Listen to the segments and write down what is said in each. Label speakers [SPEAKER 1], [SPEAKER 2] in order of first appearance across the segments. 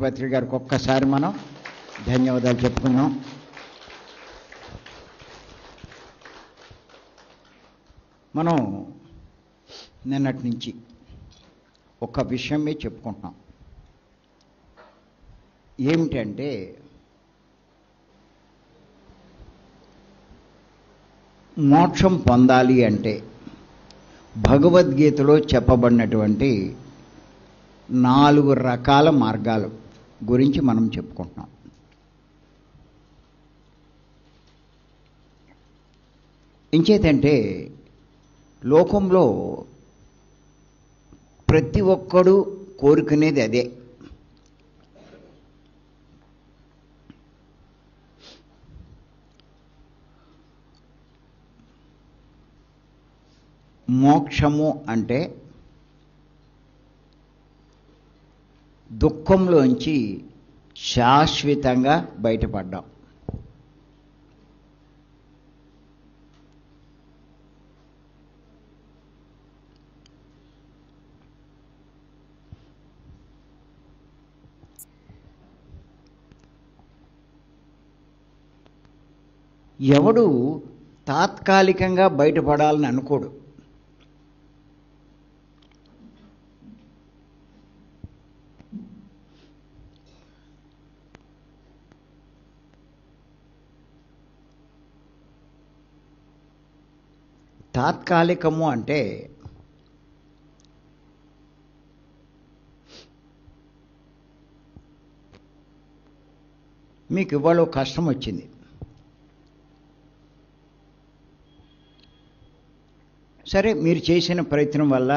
[SPEAKER 1] తాడిపత్రి గారికి ఒక్కసారి మనం ధన్యవాదాలు చెప్పుకున్నాం. మనం నిన్నటి నుంచి ఒక విషయమే చెప్పుకుంటున్నాం. ఏమిటంటే మోక్షం పొందాలి అంటే భగవద్గీతలో చెప్పబడినటువంటి 4 రకాల మార్గాల గురించి మనం చెప్పుకుంటున్నాం. ఇంకేంటంటే లోకంలో ప్రతి ఒక్కడు కోరుకునేది అదే. మోక్షము అంటే దుఃఖంలోంచి శాశ్వతంగా బయటపడ్డాం. ఎవడు తాత్కాలికంగా బయటపడాలని అనుకోడు. తాత్కాలికము అంటే మీకు ఇవాళ కష్టం వచ్చింది, సరే మీరు చేసిన ప్రయత్నం వల్ల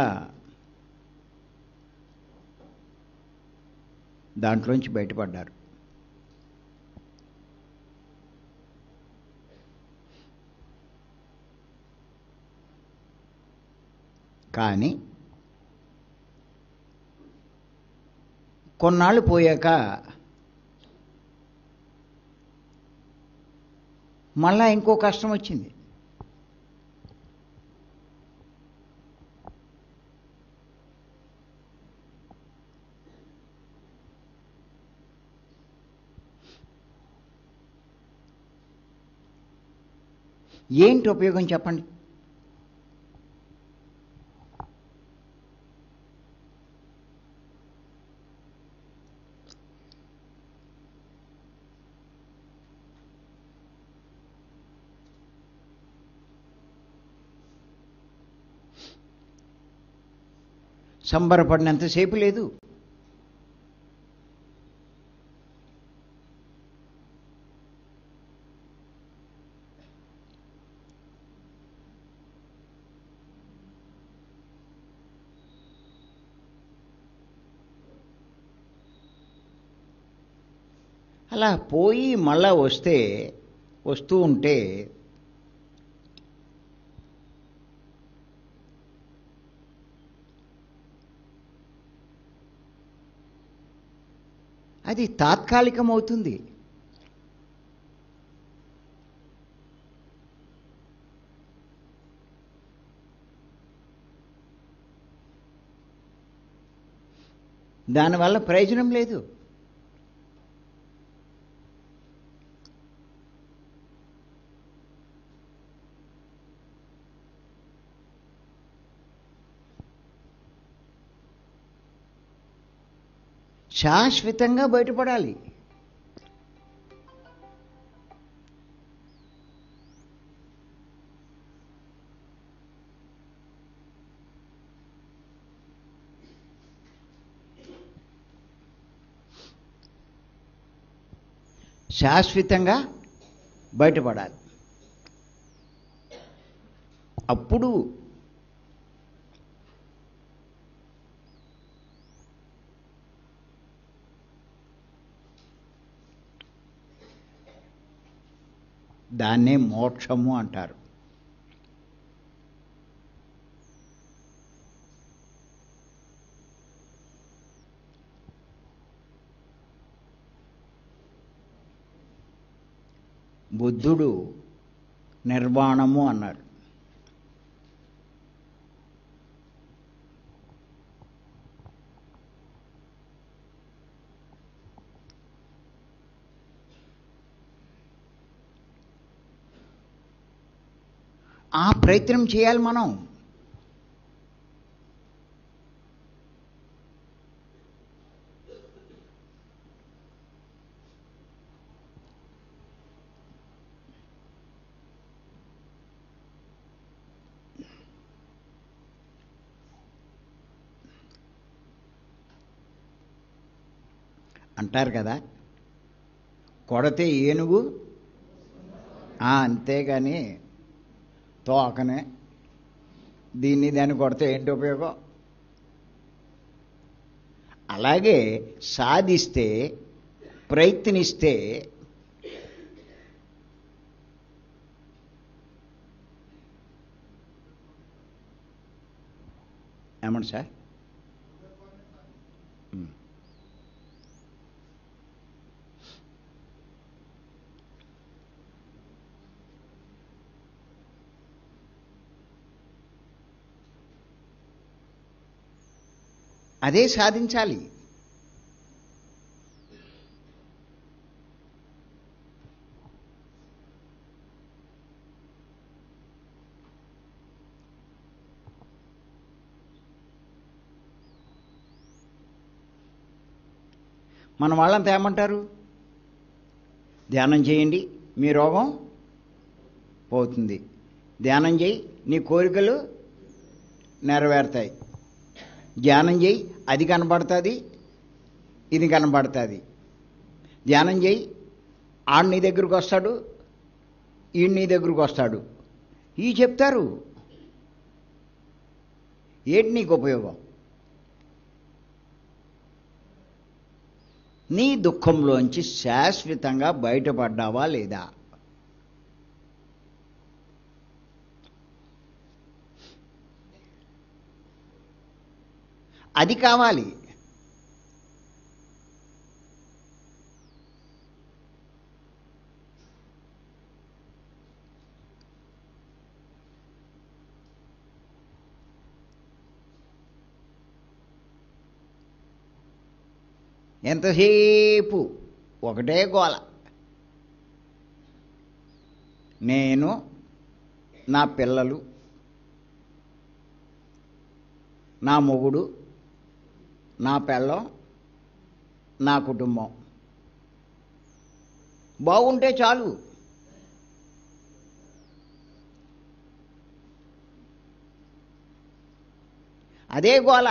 [SPEAKER 1] దాంట్లోంచి బయటపడ్డారు. కానీ కొన్నాళ్ళు పోయాక మళ్ళా ఇంకో కష్టం వచ్చింది. ఏంటి ఉపయోగం చెప్పండి? సంబరపడినంతసేపు లేదు. అలా పోయి మళ్ళా వస్తూ ఉంటే అది తాత్కాలికమవుతుంది. దానివల్ల ప్రయోజనం లేదు. శాశ్వతంగా బయటపడాలి. శాశ్వతంగా బయటపడాలి. అప్పుడు దాన్నే మోక్షము అంటారు. బుద్ధుడు నిర్వాణము అన్నాడు. ఆ ప్రయత్నం చేయాలి మనం. అంటారు కదా, కొడితే ఏనుగు అంతేగాని తోకనే దాన్ని కొడితే ఏంటి ఉపయోగం? అలాగే సాధిస్తే, ప్రయత్నిస్తే ఏమండి సార్? అదే సాధించాలి. మన వాళ్ళంతా ఏమంటారు? ధ్యానం చేయండి, మీ రోగం పోతుంది. ధ్యానం చేయి, నీ కోరికలు నెరవేరుతాయి. ధ్యానం చేయి, అది కనబడుతుంది, ఇది కనబడుతుంది. ధ్యానం చేయి, ఆడు నీ దగ్గరకు వస్తాడు, ఈడు నీ దగ్గరకు వస్తాడు. ఇవి చెప్తారు. ఏంటి నీకు ఉపయోగం? నీ దుఃఖంలోంచి శాశ్వతంగా బయటపడ్డావా లేదా? అది కావాలి. ఎంతసేపు ఒకటే గోల. నేను, నా పిల్లలు, నా మొగుడు, నా పెళ్ళం, నా కుటుంబం బాగుంటే చాలు. అదే గోల.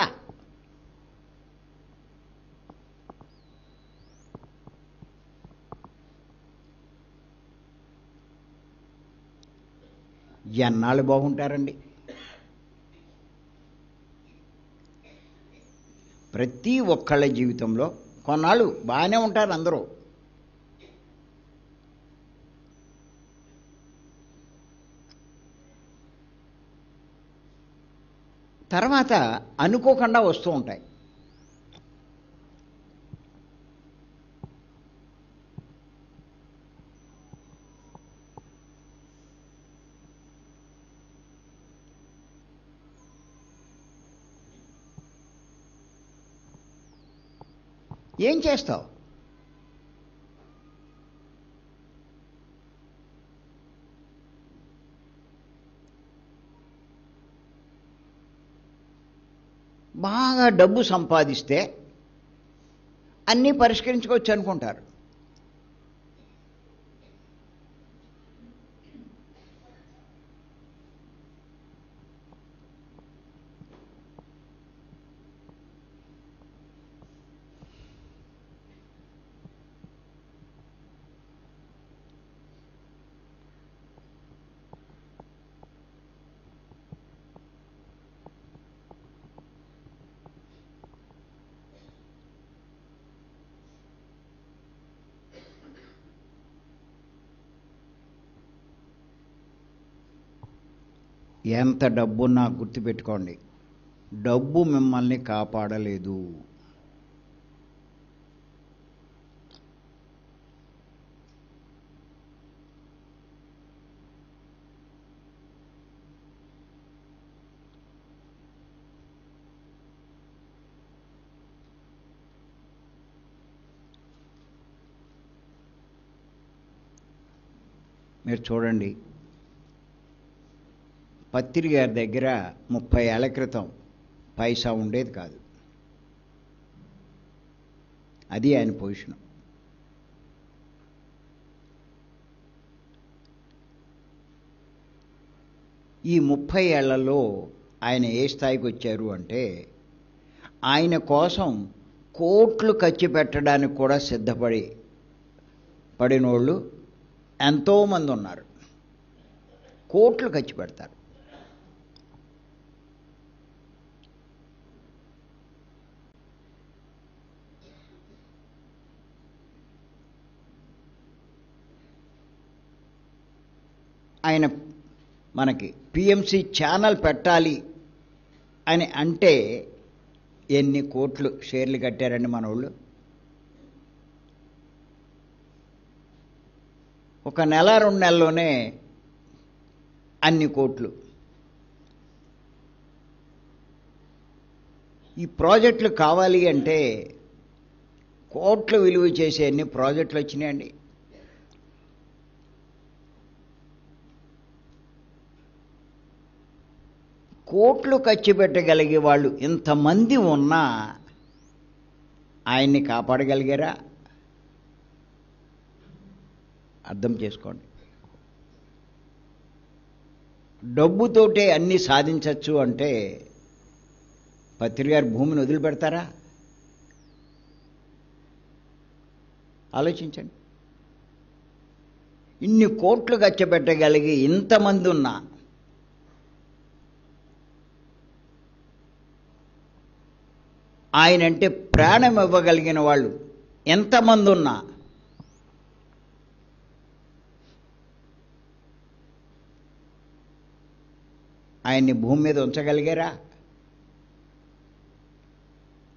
[SPEAKER 1] ఎన్నాళ్ళు బాగుంటారండి? ప్రతి ఒక్కళ్ళ జీవితంలో కొన్నాళ్ళు బాగానే ఉంటారు అందరూ. తర్వాత అనుకోకుండా వస్తూ ఉంటాయి. ఏం చేస్తావు? బాగా డబ్బు సంపాదిస్తే అన్నీ పరిష్కరించుకోవచ్చు అనుకుంటారు. ఎంత డబ్బున్నా గుర్తుపెట్టుకోండి, డబ్బు మిమ్మల్ని కాపాడలేదు. మీరు చూడండి, పత్రి గారి దగ్గర 30 ఏళ్ల క్రితం పైసా ఉండేది కాదు. అది ఆయన పొజిషన్. ఈ 30 ఏళ్లలో ఆయన ఏ స్థాయికి వచ్చారు అంటే, ఆయన కోసం కోట్లు ఖర్చు పెట్టడానికి కూడా పడినోళ్ళు ఎంతోమంది ఉన్నారు. కోట్లు ఖర్చు పెడతారు. ఆయన మనకి పిఎంసి ఛానల్ పెట్టాలి అని అంటే ఎన్ని కోట్లు షేర్లు కట్టారండి మన వాళ్ళు. ఒక నెల 2 నెలల్లోనే అన్ని కోట్లు. ఈ ప్రాజెక్టులు కావాలి అంటే కోట్లు విలువ చేసే ఎన్ని ప్రాజెక్టులు వచ్చినాయండి. కోట్లు ఖర్చు పెట్టగలిగే వాళ్ళు ఇంతమంది ఉన్నా ఆయన్ని కాపాడగలిగారా? అర్థం చేసుకోండి. డబ్బుతోటే అన్నీ సాధించవచ్చు అంటే పత్రి గారు భూమిని వదిలిపెడతారా? ఆలోచించండి. ఇన్ని కోట్లు ఖర్చు పెట్టగలిగి ఇంతమంది ఉన్నా ఆయనంటే ప్రాణం ఇవ్వగలిగిన వాళ్ళు ఎంతమంది ఉన్నా ఆయన్ని భూమి మీద ఉంచగలిగారా?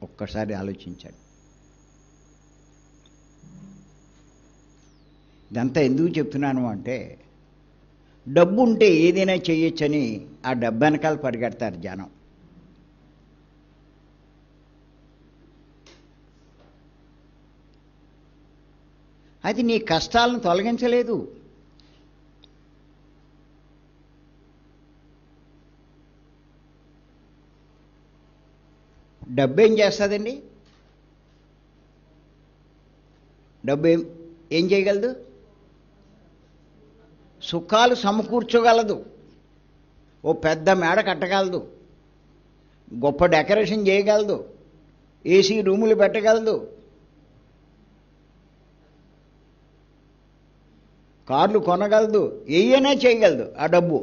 [SPEAKER 1] ఒక్కసారి ఆలోచించండి. ఇదంతా ఎందుకు చెప్తున్నాను అంటే, డబ్బు ఉంటే ఏదైనా చేయొచ్చని ఆ డబ్బు వెనకాల పరిగెడతారు జనం. అది నీ కష్టాలను తొలగించలేదు. డబ్బు ఏం చేస్తుందండి? డబ్బు ఏం చేయగలదు? సుఖాలు సమకూర్చగలదు. ఓ పెద్ద మేడ కట్టగలదు, గొప్ప డెకరేషన్ చేయగలదు, ఏసీ రూములు పెట్టగలదు, కార్లు కొనగలదు, ఏయైనా చేయగలదు ఆ డబ్బు.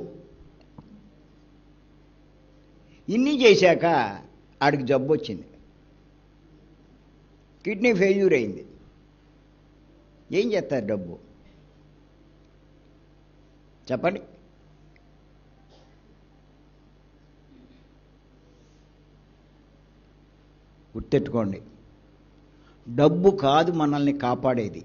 [SPEAKER 1] ఇన్ని చేశాక ఆడికి జబ్బు వచ్చింది, కిడ్నీ ఫెయిల్యూర్ అయింది. ఏం చేస్తారు డబ్బు? చెప్పండి. గుర్తెట్టుకోండి, డబ్బు కాదు మనల్ని కాపాడేది.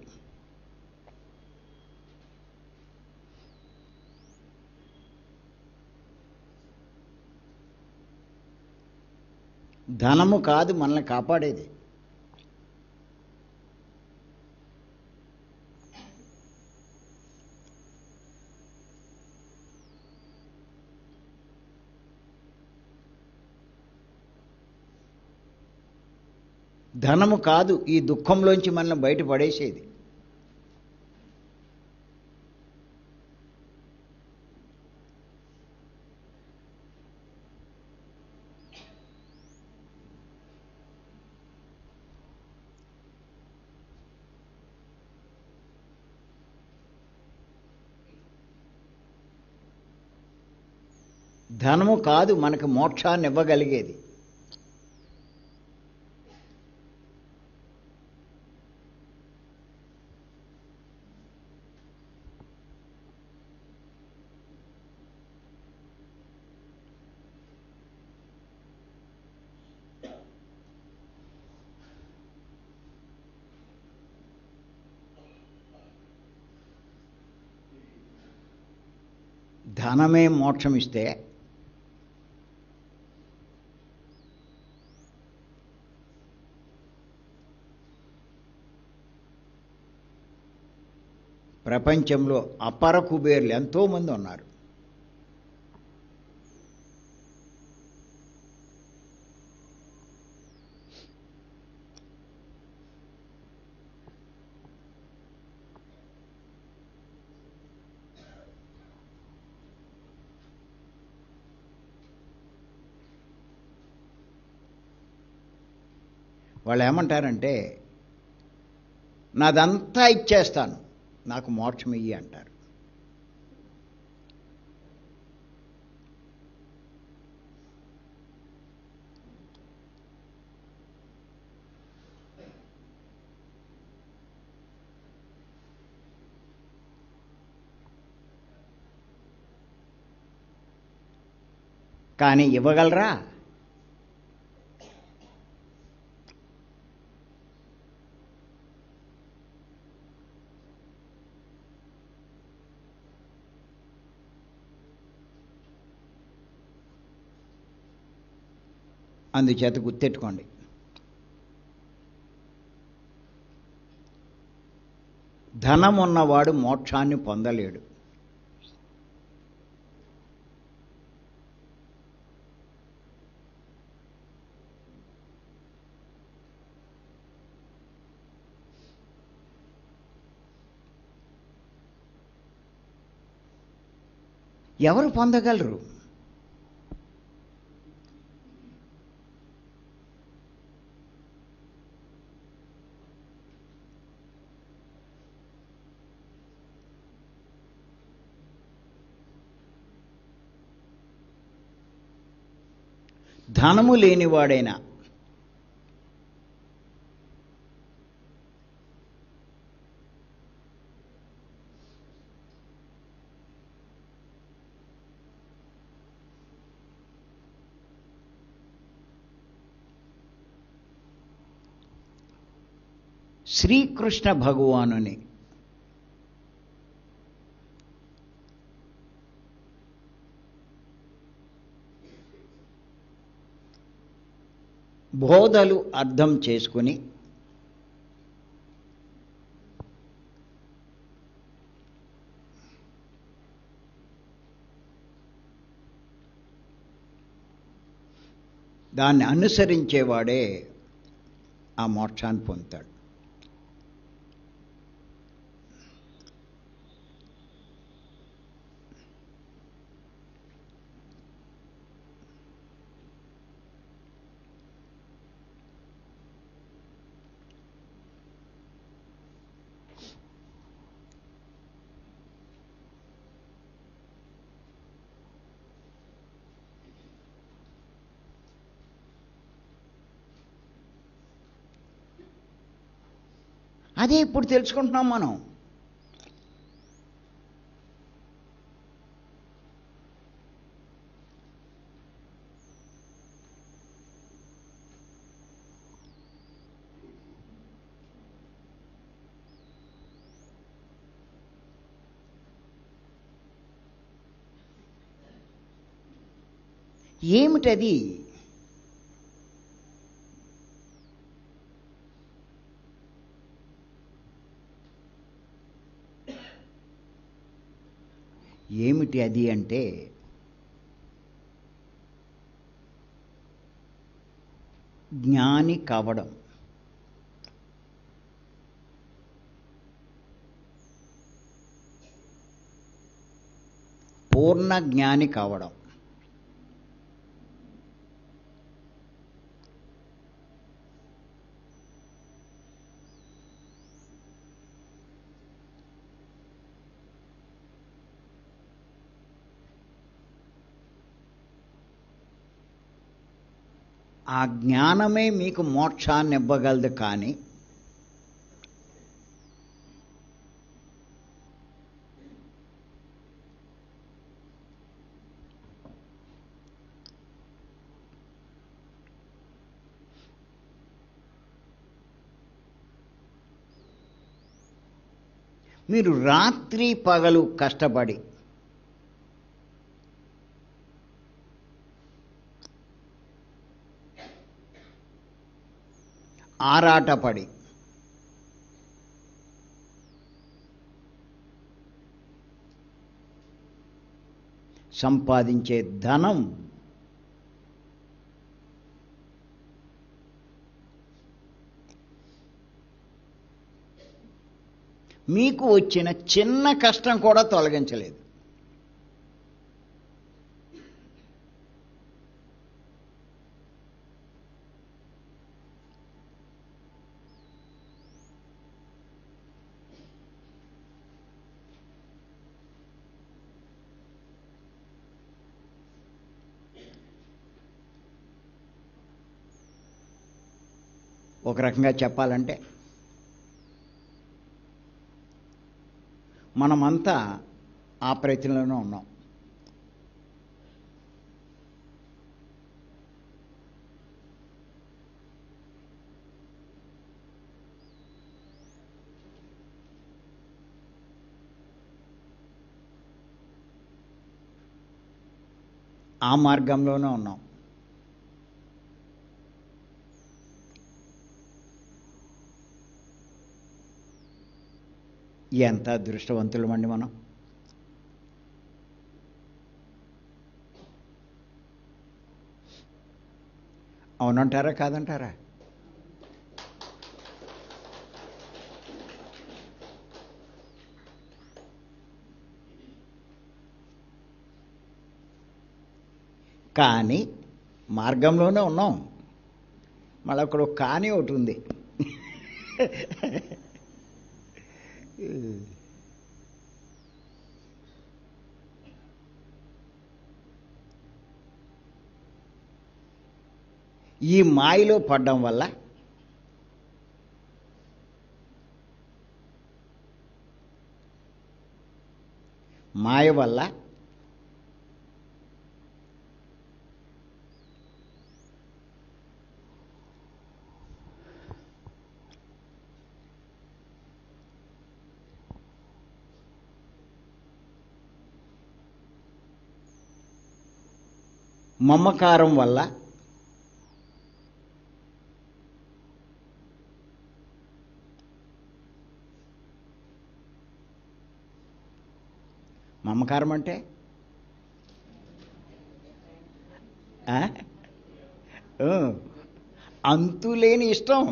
[SPEAKER 1] ధనము కాదు మనల్ని కాపాడేది. ధనము కాదు ఈ దుఃఖంలోంచి మనల్ని బయటపడేసేది. ధనము కాదు మనకు మోక్షాన్ని ఇవ్వగలిగేది. ధనమే మోక్షం ఇస్తే ప్రపంచంలో అపర కుబేర్లు ఎంతోమంది ఉన్నారు. వాళ్ళు ఏమంటారంటే, నాదంతా ఇచ్చేస్తాను, నాకు మోక్షం ఇయ్యి అంటారు. కానీ ఇవ్వగలరా? అందుచేత గుర్తెట్టుకోండి, ధనం ఉన్నవాడు మోక్షాన్ని పొందలేడు. ఎవరు పొందగలరు? ధనము లేనివాడైనా శ్రీకృష్ణ భగవానుని బోధలు అర్థం చేసుకుని దాన్ని అనుసరించేవాడే ఆ మోక్షాన్ని పొందుతాడు. అదే ఇప్పుడు తెలుసుకుంటున్నాం మనం. ఏమిటది? ఏమిటి అది అంటే, జ్ఞాని కావడం. పూర్ణ జ్ఞాని కావడం. ఆ జ్ఞానమే మీకు మోక్షాన్ని ఇవ్వగలదు. కానీ మీరు రాత్రి పగలు కష్టపడి ఆరాటపడి సంపాదించే ధనం మీకు వచ్చిన చిన్న కష్టం కూడా తొలగించలేదు. ఒక రకంగా చెప్పాలంటే మనమంతా ఆ ప్రయత్నంలోనే ఉన్నాం. ఆ మార్గంలోనే ఉన్నాం. ఎంత అదృష్టవంతులమండి మనం. అవునంటారా కాదంటారా? కానీ మార్గంలోనే ఉన్నాం. మళ్ళీ అక్కడ ఒక కానీ ఒకటి ఉంది. ఈ మాయలో పడ్డం వల్ల మాయ వల్ల మమకారం వల్ల మమకారం అంటే అంతులేని ఇష్టం.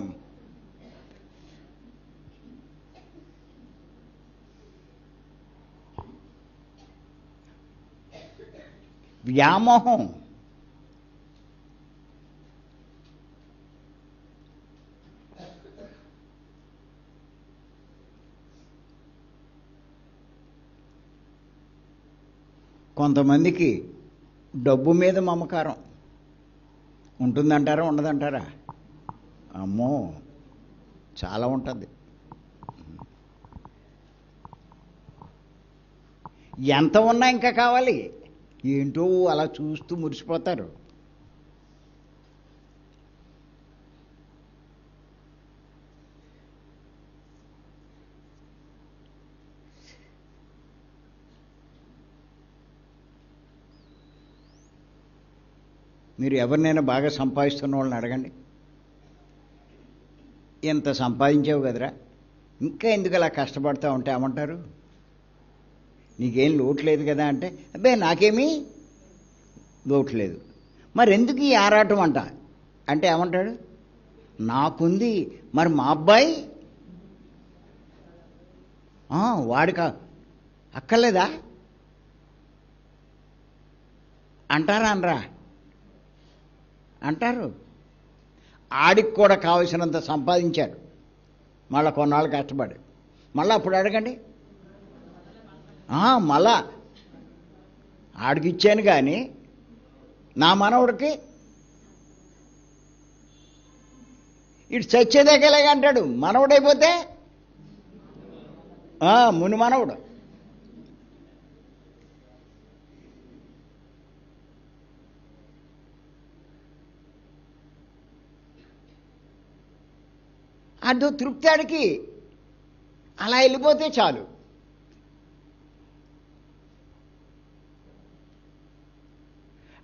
[SPEAKER 1] వ్యామోహం. కొంతమందికి డబ్బు మీద మమకారం ఉంటుందంటారా ఉండదంటారా? అమ్మో, చాలా ఉంటుంది. ఎంత ఉన్నా ఇంకా కావాలి ఏంటో అలా చూస్తూ మురిసిపోతారు. మీరు ఎవరినైనా బాగా సంపాదిస్తున్న వాళ్ళని అడగండి, ఎంత సంపాదించావు కదరా, ఇంకా ఎందుకు అలా కష్టపడతా ఉంటే ఏమంటారు? నీకేం లోటు లేదు కదా అంటే, అబ్బే నాకేమీ లోటు లేదు. మరి ఎందుకు ఈ ఆరాటం అంట అంటే ఏమంటాడు? నాకుంది, మరి మా అబ్బాయి వాడికి అక్కర్లేదా అంటారా? అనరా? అంటారు. ఆడికి కూడా కావలసినంత సంపాదించారు, మళ్ళీ కొన్నాళ్ళు కష్టపడి, మళ్ళీ అప్పుడు అడగండి. మళ్ళా ఆడికి ఇచ్చాను కానీ నా మనవుడికి ఇటు చచ్చేదాకేలాగా అంటాడు. మనవుడైపోతే ముని మనవుడు. అదో తృప్తి ఆడికి, అలా వెళ్ళిపోతే చాలు.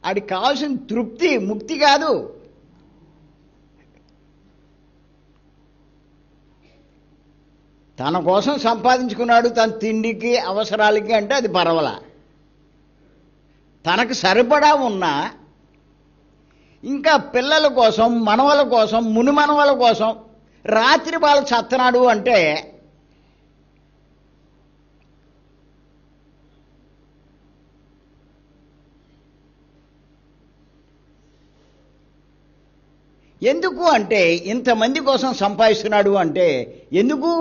[SPEAKER 1] ఆడికి కావాల్సిన తృప్తి ముక్తి కాదు. తన కోసం సంపాదించుకున్నాడు, తన తిండికి అవసరాలకి అంటే అది పర్వాలా. తనకు సరిపడా ఉన్నా ఇంకా పిల్లల కోసం, మనవల కోసం, ముని మనవల కోసం రాత్రి బాలు చత్తనాడు అంటే ఎందుకు అంటే, ఇంతమంది కోసం సంపాదిస్తున్నాడు అంటే ఎందుకు?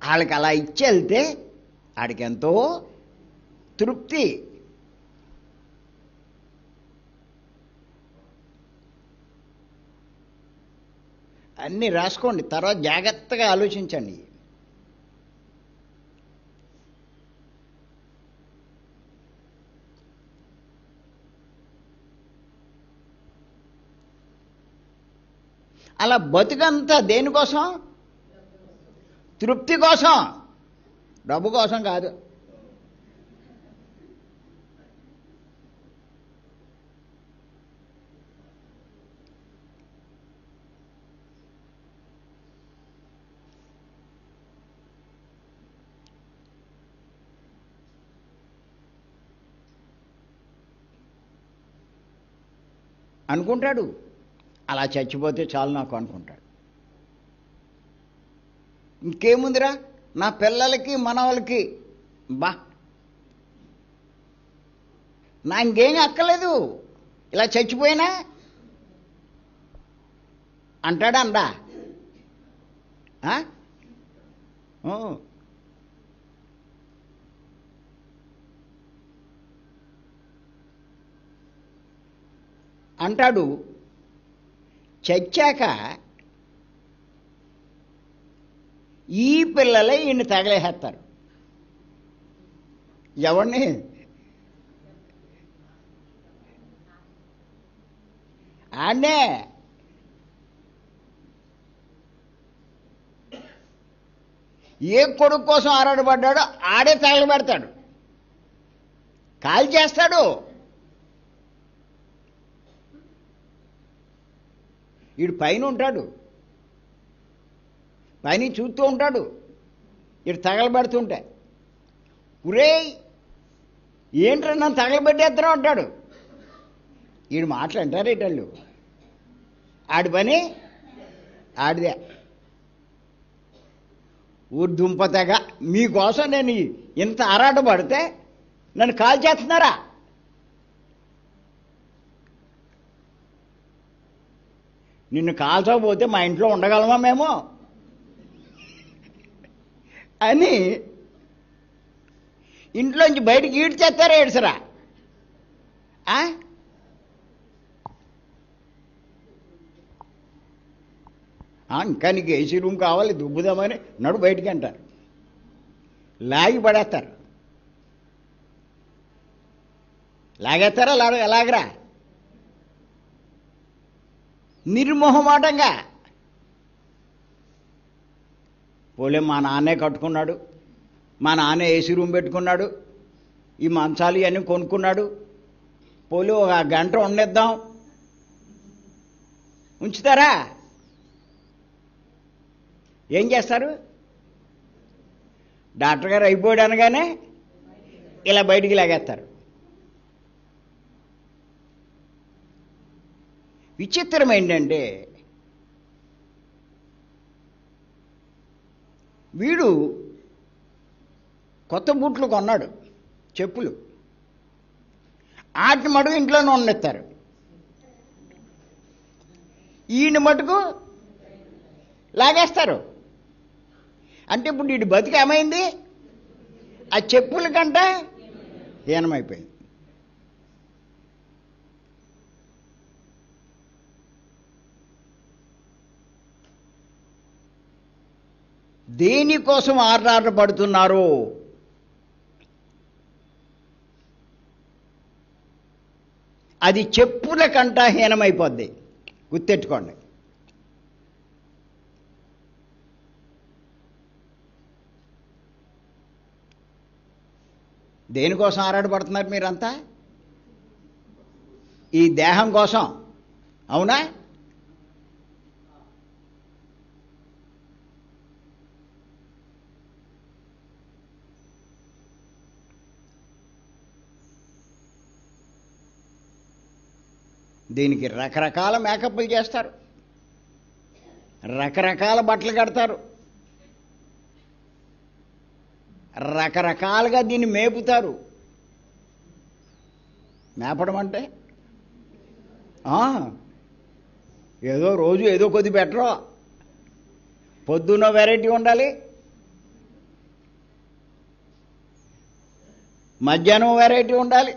[SPEAKER 1] వాళ్ళకి అలా ఇచ్చి వెళ్తే ఆడికి ఎంతో తృప్తి. అన్నీ రాసుకోండి, తర్వాత జాగ్రత్తగా ఆలోచించండి. అలా బతుకంతా దేనికోసం? తృప్తి కోసం, డబ్బు కోసం కాదు. అనుకుంటాడు, అలా చచ్చిపోతే చాలు నాకు అనుకుంటాడు. ఇంకేముందిరా, నా పిల్లలకి మనవలకి బా నా ఇంకేం అక్కర్లేదు, ఇలా చచ్చిపోయినా అంటాడా? అందా? అంటాడు. చచ్చాక ఈ పిల్లలే ఈయన్ని తగలేసేస్తారు. ఎవరిని? ఆడనే. ఏ కొడుకు కోసం ఆరాటపడ్డాడో ఆడే తగలబెడతాడు, కాల్ చేస్తాడు. వీడు పైన ఉంటాడు, పైన చూస్తూ ఉంటాడు, వీడు తగలబెడుతుంటే ఒరే ఏంట్రా నన్ను తగలబెట్టేద్దాం అంటాడు. వీడు మాట్లాంటారు ఇటళ్ళు, ఆడి పని ఆడిదే. ఊర్దుంపతగా మీకోసం నేను ఇంత ఆరాట పడితే నన్ను కాల్ చేస్తున్నారా? నిన్ను కాల్చకపోతే మా ఇంట్లో ఉండగలమా మేము అని ఇంట్లోంచి బయటికి ఈడ్చేస్తారా ఏడ్చరా? ఇంకా నీకు ఏసీ రూమ్ కావాలి దుబ్బుదామని నడు బయటికి అంటారు, లాగి పడేస్తారు. లాగేస్తారా? ఎలాగరా? నిర్మోహమాటంగా. పోలే మా నాన్నే కట్టుకున్నాడు, మా నాన్నే ఏసీ రూమ్ పెట్టుకున్నాడు, ఈ మంచాలు ఇవన్నీ కొనుక్కున్నాడు, పోలే ఒక గంట ఉండేద్దాం, ఉంచుతారా? ఏం చేస్తారు? డాక్టర్ గారు అయిపోయాడు అనగానే ఇలా బయటికి లాగేస్తారు. విచిత్రం ఏంటంటే వీడు కొత్త బూట్లు కొన్నాడు, చెప్పులు, వాటిని మటుకు ఇంట్లోనే ఉండేస్తారు. ఈయన మటుకు లాగేస్తారు. అంటే ఇప్పుడు వీడి బతికి ఏమైంది? ఆ చెప్పుల కంట హీనమైపోయింది. దేనికోసం ఆరాటపడుతున్నారు? అది చెప్పుల కంట హీనమైపోద్ది, గుర్తెట్టుకోండి. దేనికోసం ఆరాటపడుతున్నారు మీరంతా? ఈ దేహం కోసం, అవునా? దీనికి రకరకాల మేకప్లు చేస్తారు, రకరకాల బట్టలు కడతారు, రకరకాలుగా దీన్ని మేపుతారు. మేపడం అంటే ఏదో రోజు ఏదో కొద్ది బెటరో, పొద్దున్న వెరైటీ ఉండాలి, మధ్యాహ్నం వెరైటీ ఉండాలి,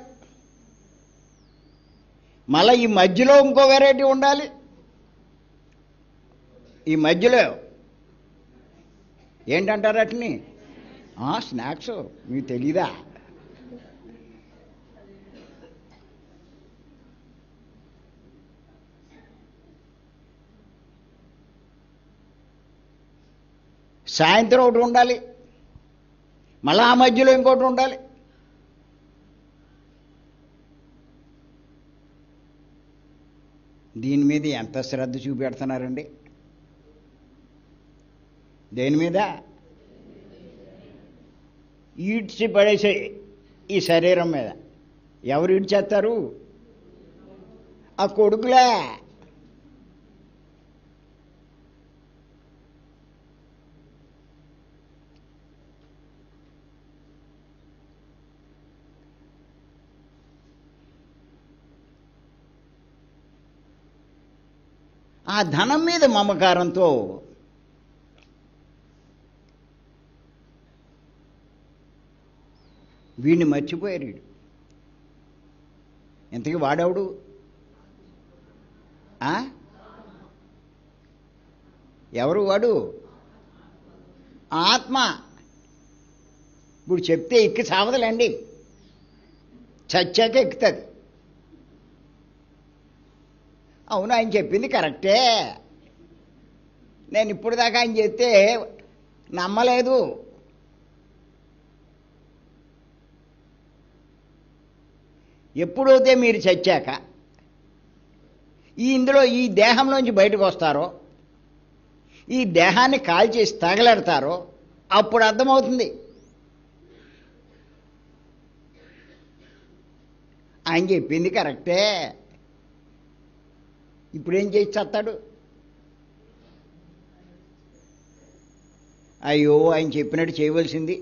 [SPEAKER 1] మళ్ళీ ఈ మధ్యలో ఇంకో వెరైటీ ఉండాలి. ఈ మధ్యలో ఏంటంటారు అట్ని? స్నాక్స్. మీకు తెలీదా? సాయంత్రం ఒకటి ఉండాలి, మళ్ళా ఆ మధ్యలో ఇంకోటి ఉండాలి. దీని మీద ఎంత శ్రద్ధ చూపెడుతున్నారండి? దేని మీద? ఈడ్చి పడేసే ఈ శరీరం మీద. ఎవరు ఈడ్చేస్తారు? ఆ కొడుకులే. ఆ ధనం మీద మమకారంతో వీడిని మర్చిపోయారు. వీడు ఇంతకీ వాడవుడు? ఎవరు వాడు? ఆత్మ. ఇప్పుడు చెప్తే ఎక్కి సావదులేండి, చచ్చాక ఎక్కుతుంది. అవును, ఆయన చెప్పింది కరెక్టే. నేను ఇప్పుడు దాకా ఆయన చెప్తే నమ్మలేదు. ఎప్పుడైతే మీరు చచ్చాక ఇందులో ఈ దేహంలోంచి బయటకు వస్తారో, ఈ దేహాన్ని కాల్చేసి తగలెడతారో అప్పుడు అర్థమవుతుంది ఆయన చెప్పింది కరెక్టే. ఇప్పుడేం చేసి చస్తాడు? అయ్యో, ఆయన చెప్పినట్టు చేయవలసింది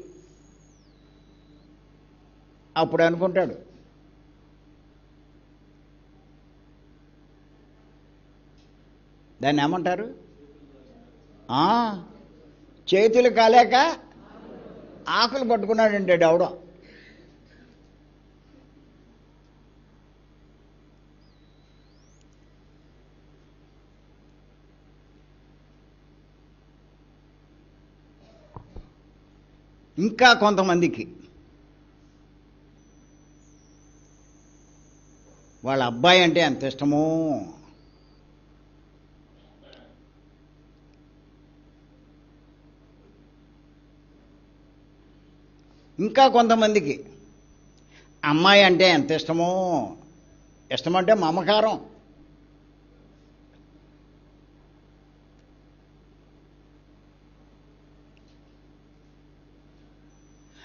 [SPEAKER 1] అప్పుడు అనుకుంటాడు. దాన్ని ఏమంటారు? చేతులు కాలేక ఆకులు పట్టుకున్నాడంటే ఎవడో. ఇంకా కొంతమందికి వాళ్ళ అబ్బాయి అంటే ఎంత ఇష్టమో. ఇంకా కొంతమందికి అమ్మాయి అంటే ఎంత ఇష్టమో. ఇష్టమంటే మమకారం.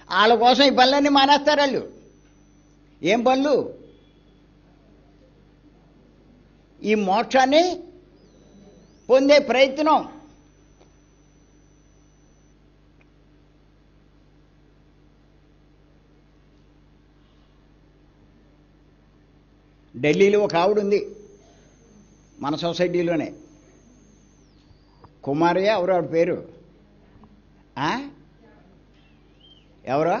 [SPEAKER 1] వాళ్ళ కోసం ఈ పనులన్నీ మానేస్తారు వాళ్ళు. ఏం పనులు? ఈ మోక్షాన్ని పొందే ప్రయత్నం. ఢిల్లీలో ఒక ఆవిడ ఉంది, మన సొసైటీలోనే. కుమారయ్య ఎవరు ఆవిడ పేరు? ఎవరో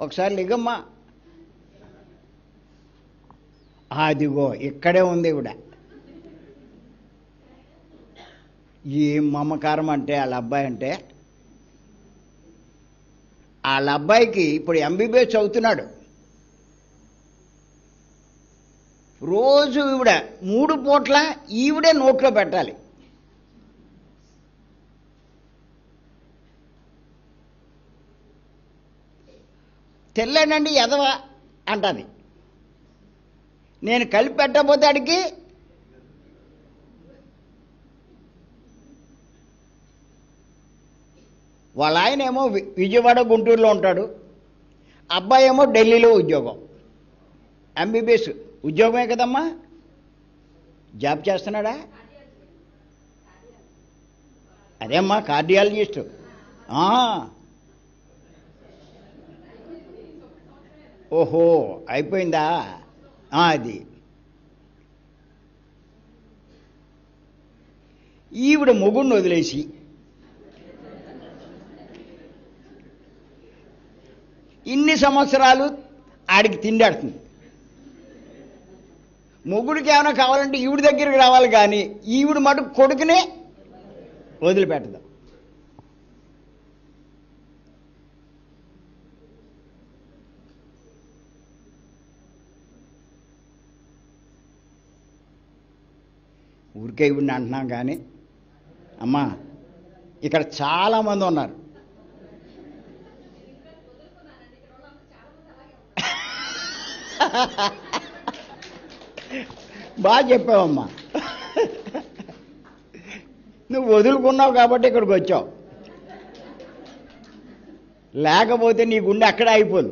[SPEAKER 1] ఒకసారి లిగమ్మా. అదిగో ఇక్కడే ఉంది ఇవిడ. ఏం మమకారం అంటే వాళ్ళ అబ్బాయి అంటే. వాళ్ళ అబ్బాయికి ఇప్పుడు ఎంబీబీఎస్ చదువుతున్నాడు. రోజు ఈవిడ 3 పూట్ల ఈవిడే నోట్లో పెట్టాలి. తెల్లాడండి ఎదవ అంటది. నేను కలిపి పెట్టకపోతే అడిగి వాళ్ళ ఆయన ఏమో విజయవాడ గుంటూరులో ఉంటాడు, అబ్బాయి ఏమో ఢిల్లీలో ఉద్యోగం. ఎంబీబీఎస్ ఉద్యోగమే కదమ్మా. జాబ్ చేస్తున్నాడా? అదేమ్మా, కార్డియాలజిస్టు. ఓహో, అయిపోయిందా? అది ఈవిడ మొగుడిని వదిలేసి ఇన్ని సంవత్సరాలు ఆడికి తిండాడుతుంది. మొగుడికి ఏమైనా కావాలంటే ఈవిడ దగ్గరికి రావాలి, కానీ ఈవిడ మటుకు కొడుకునే వదిలిపెట్టదు. ఊరికే ఈవిడిని అంటున్నాం కానీ అమ్మా ఇక్కడ చాలామంది ఉన్నారు. బాగా చెప్పావమ్మా. నువ్వు వదులుకున్నావు కాబట్టి ఇక్కడికి వచ్చావు, లేకపోతే నీ గుండె అక్కడే అయిపోను.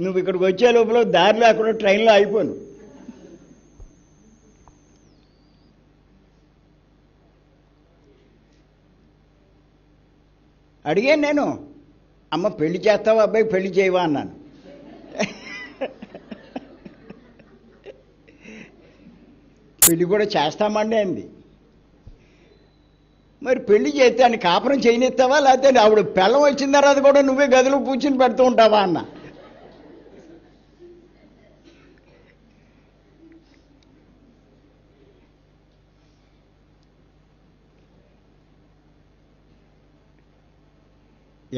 [SPEAKER 1] నువ్వు ఇక్కడికి వచ్చే లోపల దారిలో అక్కడ ట్రైన్లో అయిపోను. అడిగాను నేను, అమ్మ పెళ్లి చేస్తావా అబ్బాయి పెళ్లి చేయవా అన్నాను. పెళ్లి కూడా చేస్తామండి అంది. మరి పెళ్లి చేస్తే అని కాపురం చేయనిస్తావా, లేకపోతే ఆవిడ పెళ్ళం వచ్చిన తర్వాత కూడా నువ్వే గదిలో కూర్చుని పెడుతూ ఉంటావా అన్న.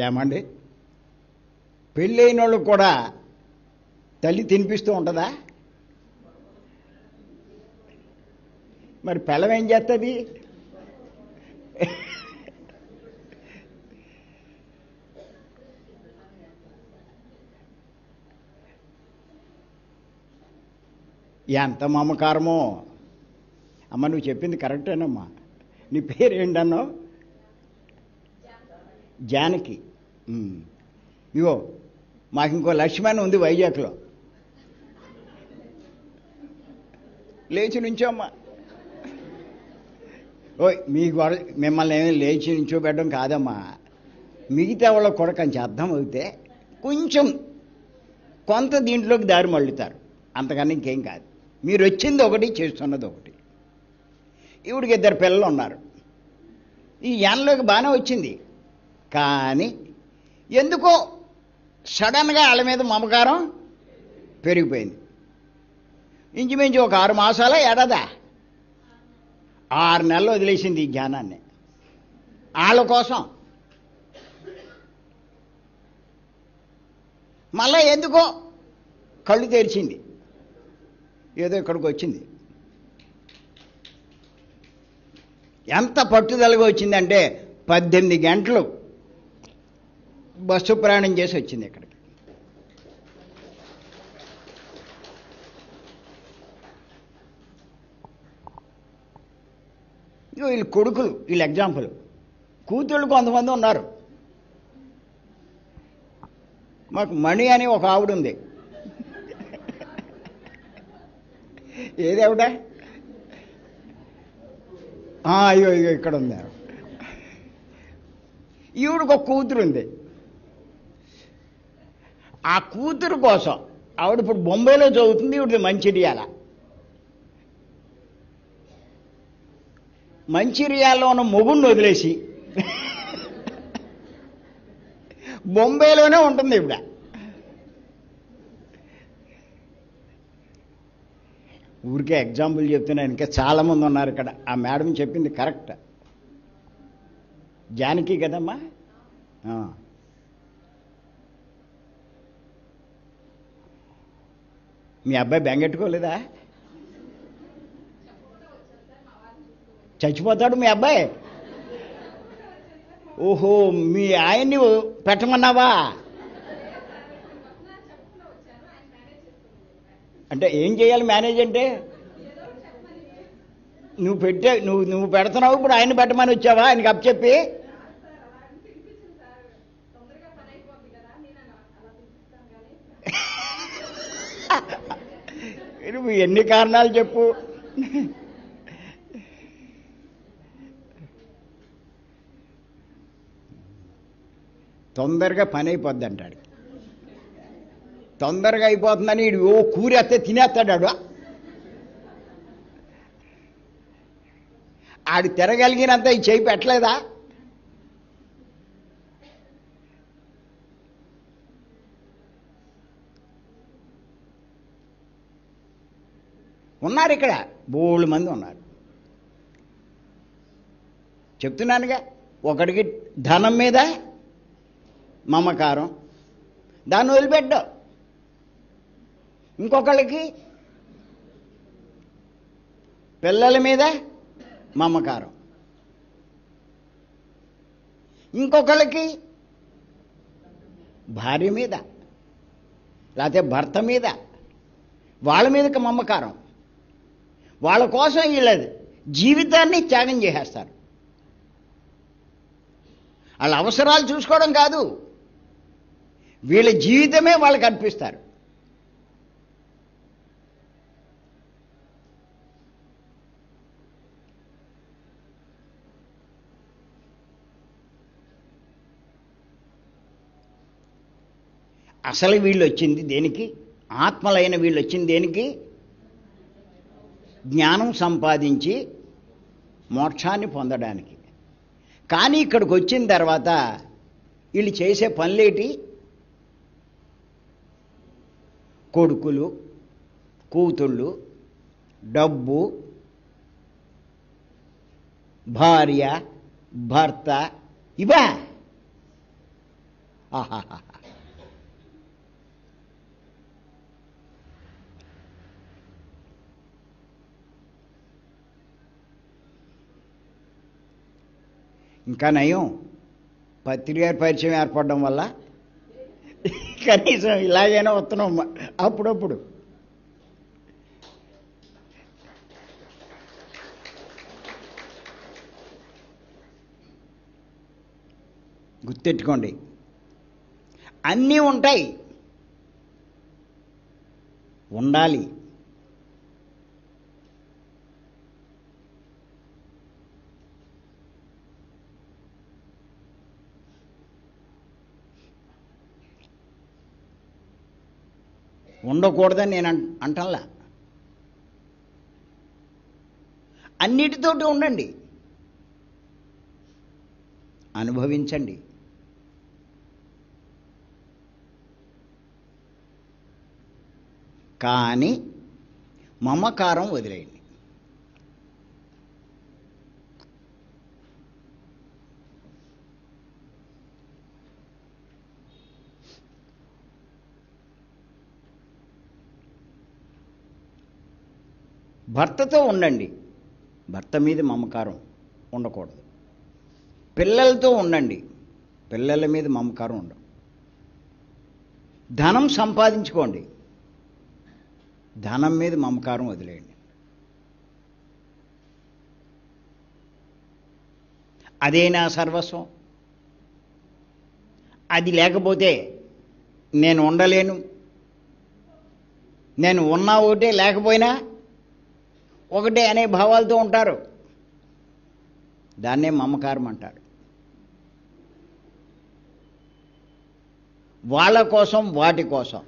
[SPEAKER 1] ఏమండి, పెళ్ళైన వాళ్ళకు కూడా తల్లి తినిపిస్తూ ఉంటుందా? మరి పెళ్ళం ఏం చేస్తుంది? ఎంత మమకారమో. అమ్మ నువ్వు చెప్పింది కరెక్టేనమ్మా. నీ పేరు ఏంటన్నావు? జానకి. ఇగో మాకు ఇంకో లక్ష్మణ్ ఉంది వైజాగ్లో. లేచి నుంచోమ్మా. ఓయ్ మీకు మిమ్మల్ని ఏమీ లేచి నుంచోబెట్టడం కాదమ్మా, మిగతా వాళ్ళకు కూడా కొంచెం అర్థం అవుతే కొంచెం కొంత దీంట్లోకి దారి మళ్ళుతారు, అంతకన్నా ఇంకేం కాదు. మీరు వచ్చింది ఒకటి, చేస్తున్నది ఒకటి. ఈవిడికి 2 పిల్లలు ఉన్నారు. ఈ యాన్లోకి బాగానే వచ్చింది, కానీ ఎందుకో సడన్గా వాళ్ళ మీద మమకారం పెరిగిపోయింది. ఇంచుమించు ఒక 6 మాసాల ఏడాదా 6 నెలలు వదిలేసింది ఈ జ్ఞానాన్ని వాళ్ళ కోసం. మళ్ళా ఎందుకో కళ్ళు తెరిచింది, ఏదో ఇక్కడికి వచ్చింది. ఎంత పట్టుదలగా వచ్చిందంటే 18 గంటలు బస్సు ప్రయాణం చేసి వచ్చింది ఇక్కడికి. వీళ్ళు కొడుకులు, వీళ్ళు ఎగ్జాంపుల్. కూతుళ్ళు కొంతమంది ఉన్నారు. మాకు మణి అని ఒక ఆవిడ ఉంది. ఏదేవిడ? అయ్యో అయ్యో ఇక్కడ ఉంది. ఈవిడికి ఒక కూతురు ఉంది. ఆ కూతురు కోసం ఆవిడ ఇప్పుడు బొంబాయిలో చదువుతుంది, ఈవిడది మంచిర్యాల. మంచిర్యాలలో ఉన్న మొగుడిని వదిలేసి బొంబాయిలోనే ఉంటుంది ఇవిడ. ఊరికే ఎగ్జాంపుల్ చెప్తున్నాను, ఇంకా చాలామంది ఉన్నారు ఇక్కడ. ఆ మేడం చెప్పింది కరెక్ట్. జానకి కదమ్మా. మీ అబ్బాయి బెంగెట్టుకోలేదా? చచ్చిపోతాడు మీ అబ్బాయి. ఓహో, మీ ఆయన్ని పెట్టమన్నావా? అంటే ఏం చేయాలి మేనేజ్ అంటే? నువ్వు పెడుతున్నావు, ఇప్పుడు ఆయన పెట్టమని వచ్చావా ఆయనకి అప్పచెప్పి? నువ్వు ఎన్ని కారణాలు చెప్పు. తొందరగా పని అయిపోద్ది అంటాడు. తొందరగా అయిపోతుందని ఓ కూరేస్తే తినేస్తాడు. ఆడు తిరగలిగినంత ఈ చేయి పెట్టలేదా? ఉన్నారు ఇక్కడ, బోళ్ళు మంది ఉన్నారు. చెప్తున్నానుగా, ఒకడికి ధనం మీద మమకారం, దాన్ని వదిలిపెట్టావు. ఇంకొకళ్ళకి పిల్లల మీద మమకారం, ఇంకొకళ్ళకి భార్య మీద లేకపోతే భర్త మీద, వాళ్ళ మీదకి మమకారం. వాళ్ళ కోసం వీళ్ళ జీవితాన్ని త్యాగం చేసేస్తారు. వాళ్ళ అవసరాలు చూసుకోవడం కాదు, వీళ్ళ జీవితమే వాళ్ళకి అర్పిస్తారు. అసలు వీళ్ళు వచ్చింది దేనికి? ఆత్మలైన వీళ్ళు వచ్చింది దేనికి? జ్ఞానం సంపాదించి మోక్షాన్ని పొందడానికి. కానీ ఇక్కడికి వచ్చిన తర్వాత వీళ్ళు చేసే పనులేటి? కొడుకులు, కూతుళ్ళు, డబ్బు, భార్య, భర్త, ఇవా? ఆహాహా. ఇంకా నయం, పత్రిక పరిచయం ఏర్పడడం వల్ల కనీసం ఇలాగైనా వస్తున్నాం అప్పుడప్పుడు. గుర్తెట్టుకోండి, అన్నీ ఉంటాయి, ఉండాలి. ఉండకూడదని నేను అంటంలా. అన్నిటితోటి ఉండండి, అనుభవించండి. కానీ మమకారం వదిలేయండి. భర్తతో ఉండండి, భర్త మీద మమకారం ఉండకూడదు. పిల్లలతో ఉండండి, పిల్లల మీద మమకారం ఉండదు. ధనం సంపాదించుకోండి, ధనం మీద మమకారం వదిలేయండి. అదే నా సర్వస్వం, అది లేకపోతే నేను ఉండలేను, నేను ఉన్నా ఒకటే లేకపోయినా ఒకటే అనే భావాలతో ఉంటారు. దాన్నే మమకారం అంటారు. వాళ్ళ కోసం, వాటి కోసం.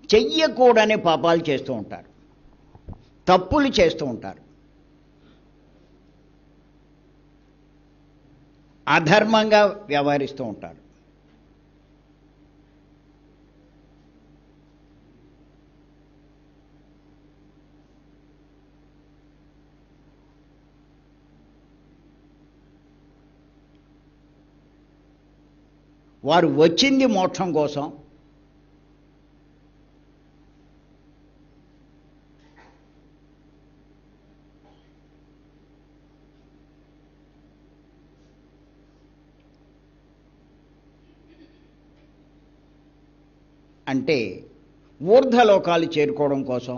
[SPEAKER 1] చెయ్యకూడని పాపాలు చేస్తూ ఉంటారు, తప్పులు చేస్తూ ఉంటారు, అధర్మంగా వ్యవహరిస్తూ ఉంటారు. వారు వచ్చింది మోక్షం కోసం, అంటే ఊర్ధ్వలోకాలు చేరుకోవడం కోసం.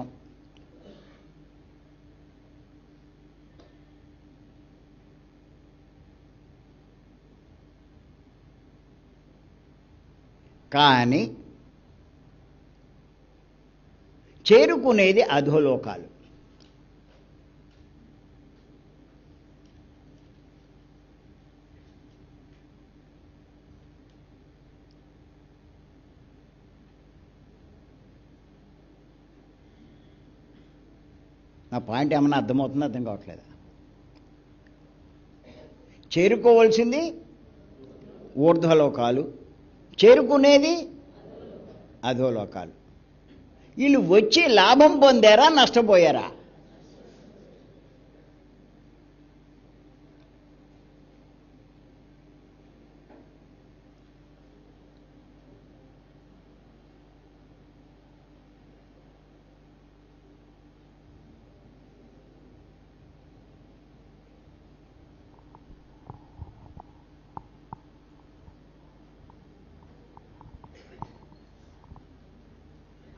[SPEAKER 1] కానీ చేరుకునేది అధోలోకాలు. నా పాయింట్ ఏమన్నా అర్థమవుతుందో అర్థం కావట్లేదా? చేరుకోవాల్సింది ఊర్ధ్వలోకాలు, చేరుకునేది అధోలోకాలు. వీళ్ళు వచ్చి లాభం పొందారా, నష్టపోయారా?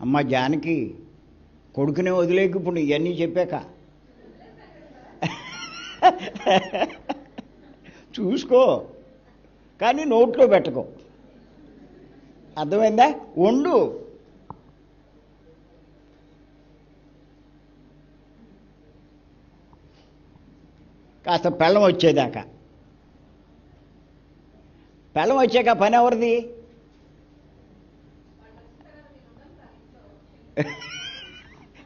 [SPEAKER 1] అమ్మ జానకి, కొడుకునే వదిలేకు ఇప్పుడు ఇవన్నీ చెప్పాక. చూసుకో, కానీ నోట్లో పెట్టుకో. అర్థమైందా? వండు. కాస్త పెళ్ళం వచ్చేదాకా. పెళ్ళం వచ్చాక పని ఎవరిది?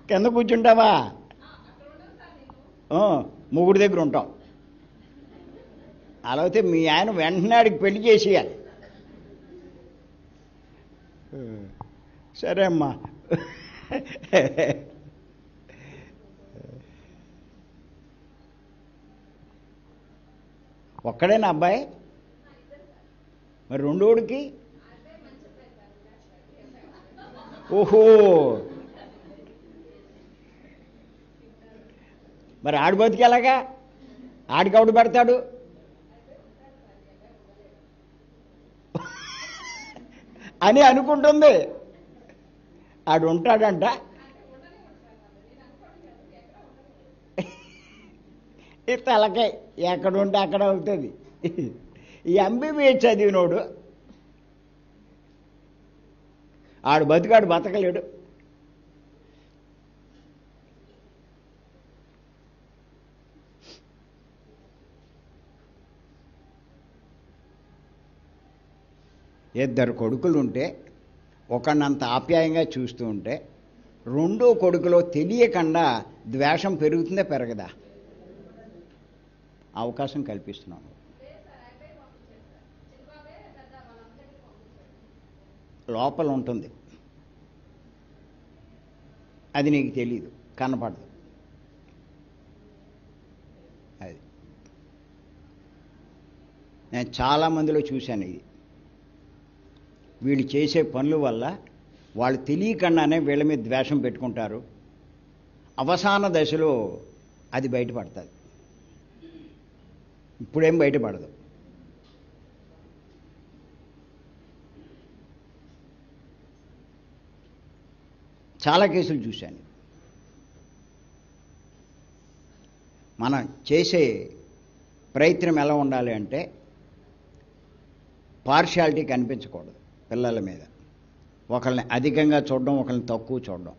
[SPEAKER 1] కింద కూర్చుంటావా? మొగుడి దగ్గర ఉంటాం. అలా అయితే మీ ఆయన వెంటనే ఆడికి పెళ్లి చేసేయాలి. సరే అమ్మా. ఒక్కడేనా అబ్బాయి? మరి రెండోడికి? ఓహో, మరి ఆడు బతికి ఎలాగా? ఆడికి ఆవిడ పెడతాడు. అని అనుకుంటుంది. ఆడు ఉంటాడంట. ఈ తలకాయ ఎక్కడ ఉంటే అక్కడ అవుతుంది. ఈ ఎంబీబీఎస్ చదివినోడు ఆడు బతికాడు బతకలేడు. ఇద్దరు కొడుకులుంటే ఒకనంత ఆప్యాయంగా చూస్తూ ఉంటే రెండో కొడుకులో తెలియకుండా ద్వేషం పెరుగుతుందా పెరగదా? అవకాశం కల్పిస్తున్నాను. లోపల ఉంటుంది, అది నీకు తెలీదు, కనపడదు. అది నేను చాలామందిలో చూశాను. ఇది వీళ్ళు చేసే పనుల వల్ల వాళ్ళు తెలియకుండానే వీళ్ళ మీద ద్వేషం పెట్టుకుంటారు. అవసాన దశలో అది బయటపడుతుంది. ఇప్పుడేం బయటపడదు. చాలా కేసులు చూశాను. మనం చేసే ప్రయత్నం ఎలా ఉండాలి అంటే పార్షియాలిటీ కనిపించకూడదు. పిల్లల మీద ఒకళ్ళని అధికంగా చూడడం, ఒకళ్ళని తక్కువ చూడడం.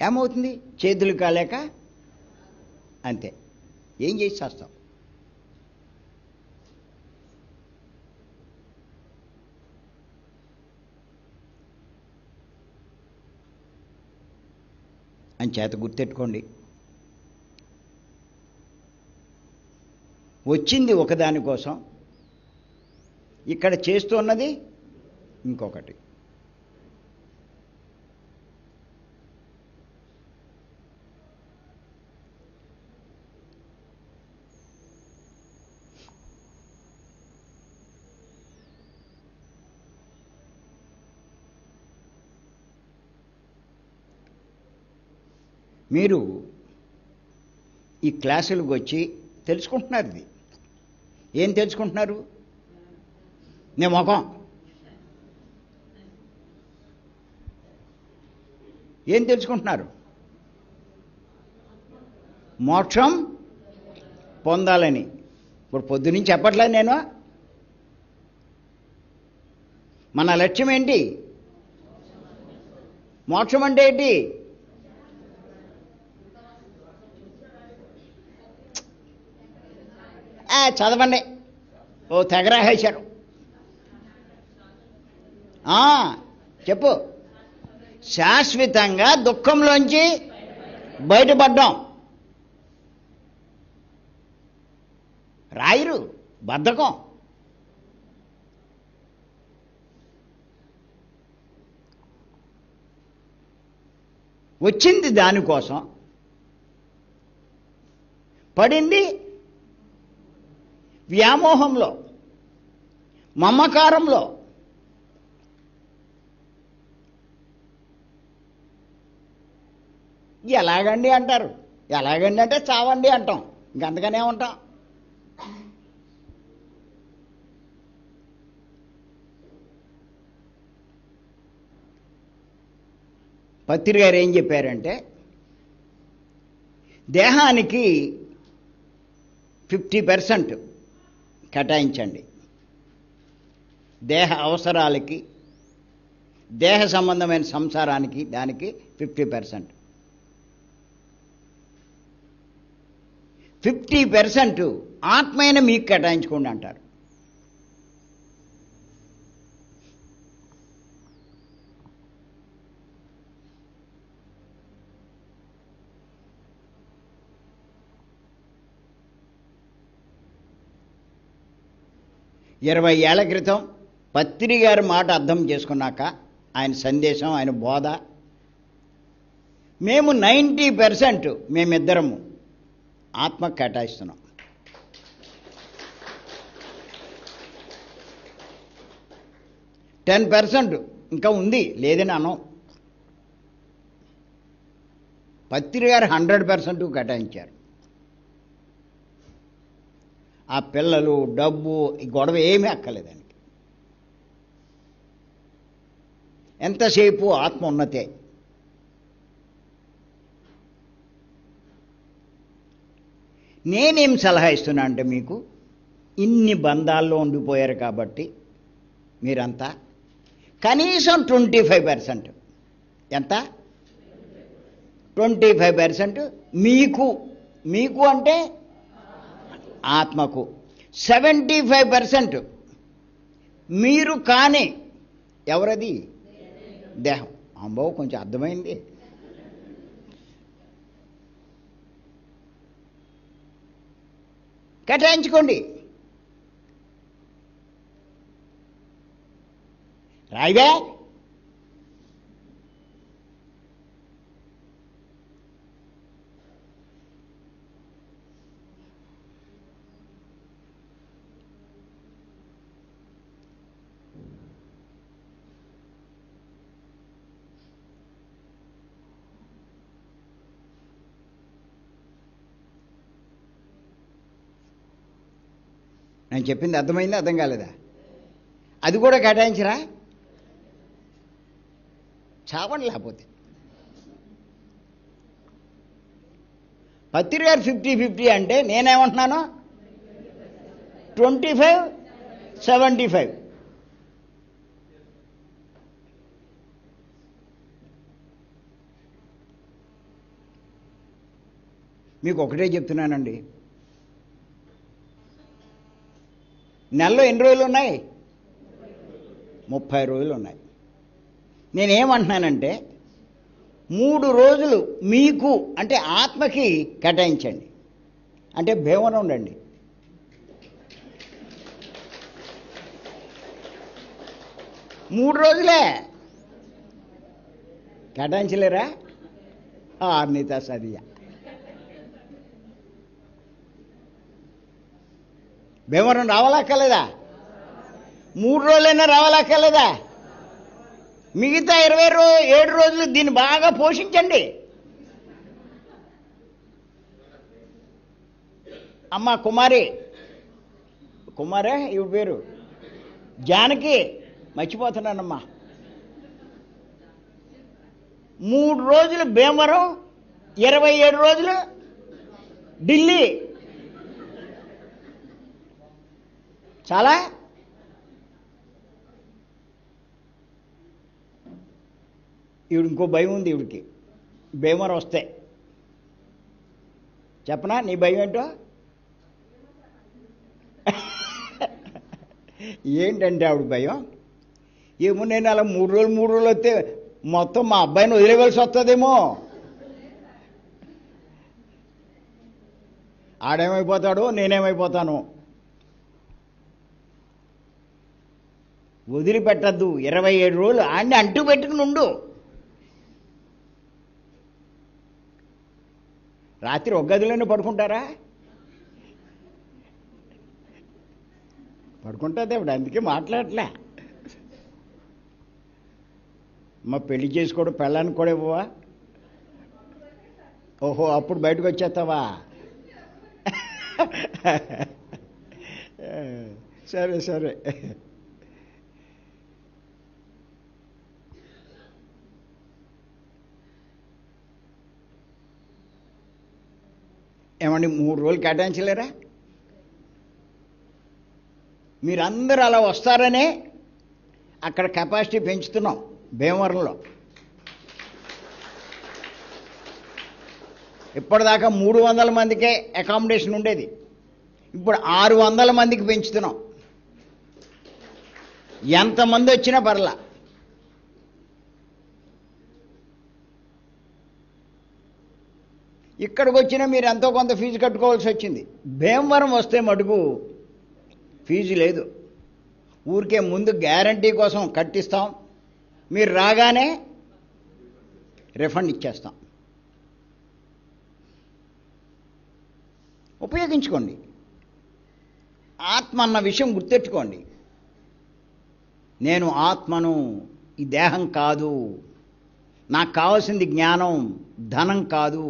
[SPEAKER 1] ఏమవుతుంది? చేతులు కాలేక అంతే, ఏం చేసి చేస్తాం. అని చేత గుర్తెట్టుకోండి. వచ్చింది ఒకదాని కోసం, ఇక్కడ చేస్తున్నది ఇంకొకటి. మీరు ఈ క్లాసులకు వచ్చి తెలుసుకుంటున్నారు. ఇది ఏం తెలుసుకుంటున్నారు? నే మొఖం ఏం తెలుసుకుంటున్నారు? మోక్షం పొందాలని. ఇప్పుడు పొద్దునుంచి చెప్పట్లేదు నేను. మన లక్ష్యం ఏంటి? మోక్షం అంటే ఏంటి? చదవండి. ఓ తెగరాహేశారు. చెప్పు. శాశ్వతంగా దుఃఖంలోంచి బయటపడ్డాం. రాయరు, బద్ధకం. వచ్చింది దానికోసం, పడింది వ్యామోహంలో, మమకారంలో. ఎలాగండి అంటారు. ఎలాగండి అంటే చావండి అంటాం, ఇంకంతగానే ఉంటాం. పత్రి గారు ఏం చెప్పారంటే, దేహానికి 50% కేటాయించండి, దేహ అవసరాలకి, దేహ సంబంధమైన సంసారానికి, దానికి 50%. 50% ఆత్మైన మీకు కేటాయించుకోండి అంటారు. ఇరవై ఏళ్ల క్రితం పత్రి గారి మాట అర్థం చేసుకున్నాక, ఆయన సందేశం, ఆయన బోధ, మేము 90% మేమిద్దరము ఆత్మ కేటాయిస్తున్నాం. టెన్ 10% ఇంకా ఉంది, లేదని అనం. పత్రి గారు 100% కేటాయించారు. ఆ పిల్లలు, డబ్బు, ఈ గొడవ ఏమీ అక్కర్లేదండి. ఎంతసేపు ఆత్మ ఉన్నతే. నేనేం సలహా ఇస్తున్నా అంటే, మీకు ఇన్ని బంధాల్లో ఉండిపోయారు కాబట్టి మీరంతా కనీసం 25%, ఎంత 25% మీకు, మీకు అంటే ఆత్మకు, 75% మీరు కానీ ఎవరది? దేహం. అంబో, కొంచెం అర్థమైంది. కేటాయించుకోండి. రాయిగా నేను చెప్పింది అర్థమైందా, అర్థం కాలేదా? అది కూడా కేటాయించరా? చావండి. లేకపోతే పత్రి గారు 50-50 అంటే నేనేమంటున్నాను 25-75. మీకు ఒకటే చెప్తున్నానండి, నెలలో ఎన్ని రోజులు ఉన్నాయి? 30 రోజులు ఉన్నాయి. నేనేమంటున్నానంటే 3 రోజులు మీకు అంటే ఆత్మకి కేటాయించండి. అంటే భీమవరం ఉండండి. మూడు రోజులే కేటాయించలేరా? అర్నిత సదియా భీమవరం రావాలక్కర్లేదా? 3 రోజులైనా రావాలక్కర్లేదా? మిగతా 27 రోజులు దీన్ని బాగా పోషించండి. అమ్మ కుమారే ఇవి పేరు జానకి, మర్చిపోతున్నానమ్మా. 3 రోజులు భీమవరం, 27 రోజులు ఢిల్లీ. చాలా ఈవిడ ఇంకో భయం ఉంది ఈవిడికి, భీమవరం వస్తే. చెప్పనా నీ భయం ఏంటో? ఏంటంటే ఆవిడ భయం, ఏమో నేను అలా 3 రోజులు వస్తే మొత్తం మా అబ్బాయిని వదిలేవలసి వస్తుందేమో. ఆడేమైపోతాడో నేనేమైపోతాను. వదిలిపెట్టద్దు. 27 రోజులు ఆడిని అంటూ పెట్టుకుని ఉండు. రాత్రి ఒక గదిలోనే పడుకుంటారా? పడుకుంటుంది అప్పుడు. అందుకే మాట్లాడలే. మా పెళ్లి చేసుకోవడం పెళ్ళానికి కూడా ఇవ్వవా? ఓహో, అప్పుడు బయటకు వచ్చేస్తావా? సరే సరే. ఏమండి 3 రోజులు కేటాయించలేరా? మీరందరూ అలా వస్తారనే అక్కడ కెపాసిటీ పెంచుతున్నాం భీమవరంలో. ఇప్పటిదాకా 300 మందికే అకామిడేషన్ ఉండేది, ఇప్పుడు 600 మందికి పెంచుతున్నాం. ఎంతమంది వచ్చినా పర్లా. ఇక్కడికి వచ్చినా మీరు ఎంతో కొంత ఫీజు కట్టుకోవాల్సి వచ్చింది. భీమవరం వస్తే మటుకు ఫీజు లేదు. ఊరికే ముందు గ్యారంటీ కోసం కట్టిస్తాం, మీరు రాగానే రిఫండ్ ఇచ్చేస్తాం. ఉపయోగించుకోండి. ఆత్మ అన్న విషయం గుర్తెట్టుకోండి. నేను ఆత్మను, ఈ దేహం కాదు. నాకు కావాల్సింది జ్ఞానం, ధనం కాదు.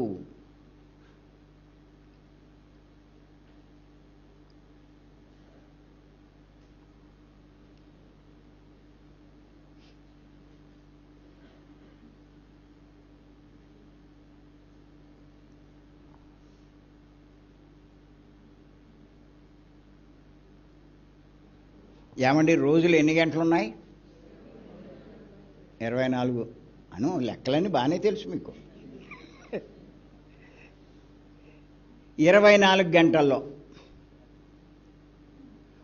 [SPEAKER 1] ఏమండి రోజులు ఎన్ని గంటలు ఉన్నాయి? 24 అను. లెక్కలన్నీ బాగానే తెలుసు మీకు. 24 గంటల్లో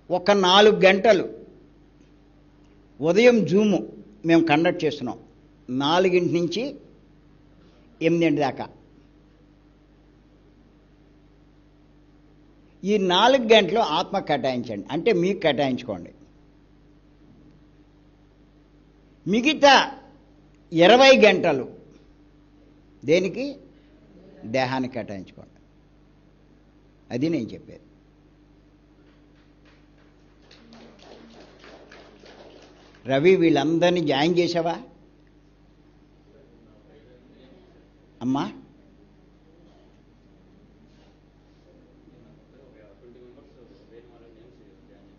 [SPEAKER 1] ఒక 4 గంటలు ఉదయం జూము మేము కండక్ట్ చేస్తున్నాం. 4 నుంచి 8 దాకా. ఈ 4 గంటలు ఆత్మ కేటాయించండి, అంటే మీకు కేటాయించుకోండి. మిగతా 20 గంటలు దేనికి? దేహానికి కేటాయించుకోండి. అది నేను చెప్పేది. రవి, వీళ్ళందరినీ జాయిన్ చేసావా అమ్మా?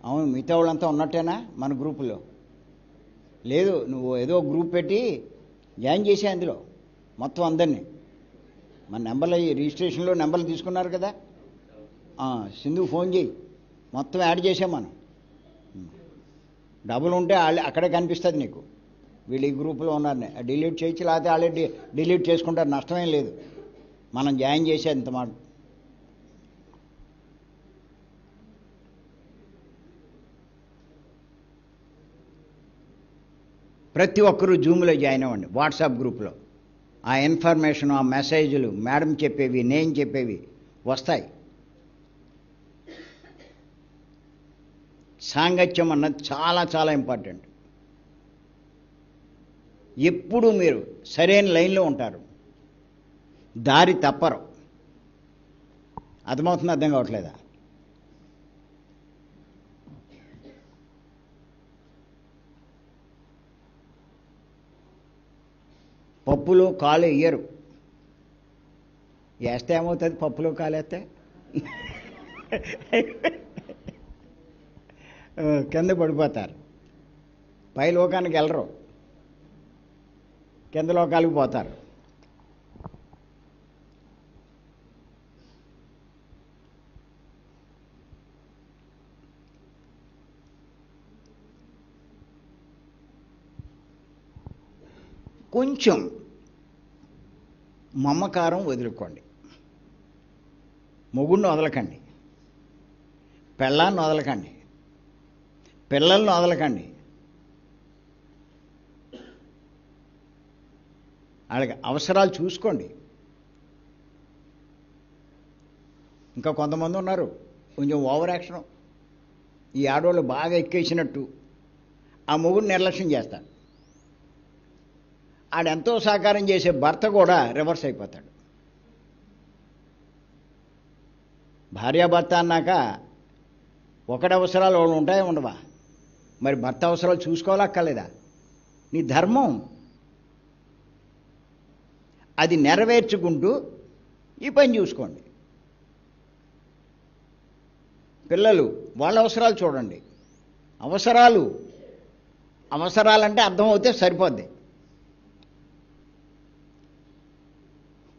[SPEAKER 1] అవును, మిగతా వాళ్ళంతా ఉన్నట్టేనా మన గ్రూపులో? లేదు, నువ్వు ఏదో గ్రూప్ పెట్టి జాయిన్ చేసే అందులో మొత్తం అందరినీ. మన నెంబర్లు, రిజిస్ట్రేషన్లో నెంబర్లు తీసుకున్నారు కదా. సింధు ఫోన్ చేయి, మొత్తం యాడ్ చేసాం మనం. డబ్బులు ఉంటే అక్కడే కనిపిస్తుంది నీకు. వీళ్ళు ఈ గ్రూపులో ఉన్నారని డిలీట్ చేయొచ్చు, లేకపోతే వాళ్ళే డిలీట్ చేసుకుంటారు, నష్టమేం లేదు. మనం జాయిన్ చేసేంత మాట. ప్రతి ఒక్కరూ జూమ్లో జాయిన్ అవ్వండి. వాట్సాప్ గ్రూప్లో ఆ ఇన్ఫర్మేషన్, ఆ మెసేజ్లు, మేడం చెప్పేవి, నేను చెప్పేవి వస్తాయి. సాంగత్యం అన్నది చాలా చాలా ఇంపార్టెంట్. ఎప్పుడు మీరు సరైన లైన్లో ఉంటారు, దారి తప్పరు. అర్థమవుతుంది? అర్థం కావట్లేదా? పప్పులో కాలు వేయరు. వేస్తే ఏమవుతుంది? పప్పులో కాలు వేస్తే కింద పడిపోతారు. పై లోకానికి వెళ్ళరు, కింద లోకాలకు పోతారు. కొంచెం మమకారం వదులుకోండి. మొగుడిని వదలకండి, పెళ్ళాన్ని వదలకండి, పిల్లల్ని వదలకండి. వాళ్ళకి అవసరాలు చూసుకోండి. ఇంకా కొంతమంది ఉన్నారు కొంచెం ఓవర్ యాక్షన్, ఈ ఆడవాళ్ళు బాగా ఎక్కేసినట్టు ఆ మొగుడు నిర్లక్ష్యం చేస్తాడు. ఆడెంతో సహకారం చేసే భర్త కూడా రివర్స్ అయిపోతాడు. భార్యాభర్త అన్నాక ఒకటి అవసరాలు వాళ్ళు ఉంటాయో ఉండవా? మరి భర్త అవసరాలు చూసుకోవాలక్కర్లేదా? నీ ధర్మం అది నెరవేర్చుకుంటూ ఈ పని చూసుకోండి. పిల్లలు వాళ్ళ అవసరాలు చూడండి. అవసరాలంటే అర్థమవుతే సరిపోద్ది.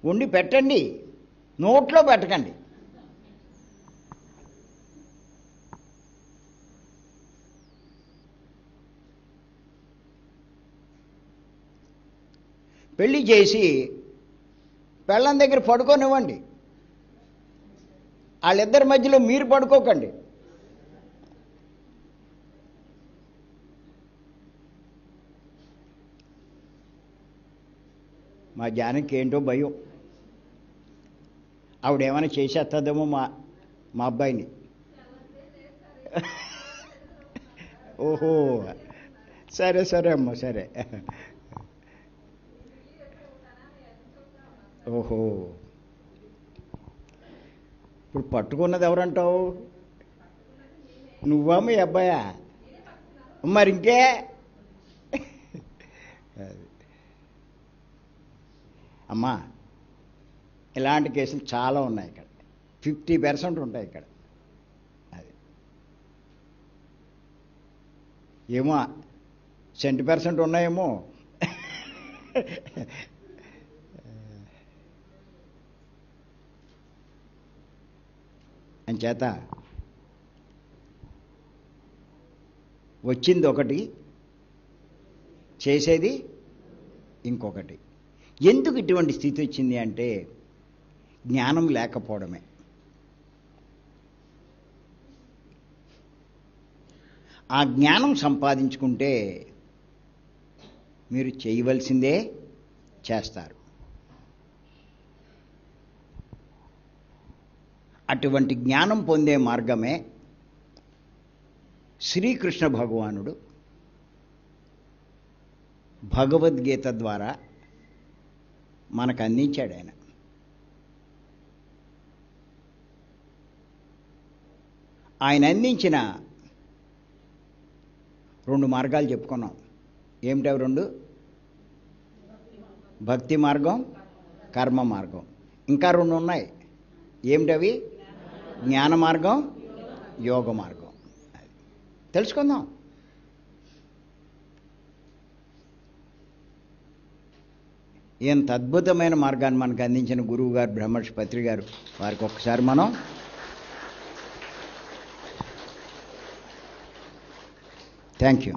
[SPEAKER 1] వండి పెట్టండి, నోట్లో పెట్టకండి. పెళ్లి చేసి పెళ్ళం దగ్గర పడుకోనివ్వండి, వాళ్ళిద్దరి మధ్యలో మీరు పడుకోకండి. మా జానకి ఏంటో భయం, ఆవిడేమైనా చేసేస్తుందేమో మా అబ్బాయిని. ఓహో, సరే సరే అమ్మ, సరే. ఓహో, ఇప్పుడు పట్టుకున్నది ఎవరంటావు? నువ్వా మీ అబ్బాయా? మరి ఇంకే. అమ్మా, ఇలాంటి కేసులు చాలా ఉన్నాయి ఇక్కడ, 50% ఉంటాయి ఇక్కడ. అది ఏమో 70% ఉన్నాయేమో. అంచేత వచ్చింది ఒకటి, చేసేది ఇంకొకటి. ఎందుకు ఇటువంటి స్థితి వచ్చింది అంటే జ్ఞానం లేకపోవడమే. ఆ జ్ఞానం సంపాదించుకుంటే మీరు చేయవలసిందే చేస్తారు. అటువంటి జ్ఞానం పొందే మార్గమే శ్రీకృష్ణ భగవానుడు భగవద్గీత ద్వారా మనకు అందించాడు. ఆయన అందించిన 2 మార్గాలు చెప్పుకున్నాం. ఏమిటవి 2? భక్తి మార్గం, కర్మ మార్గం. ఇంకా 2 ఉన్నాయి. ఏమిటవి? జ్ఞాన మార్గం, యోగ మార్గం. తెలుసుకుందాం. ఎంత అద్భుతమైన మార్గాన్ని మనకు అందించిన గురువు గారు బ్రహ్మర్షి పత్రి గారు, వారికి ఒక్కసారి మనం థ్యాంక్ యూ.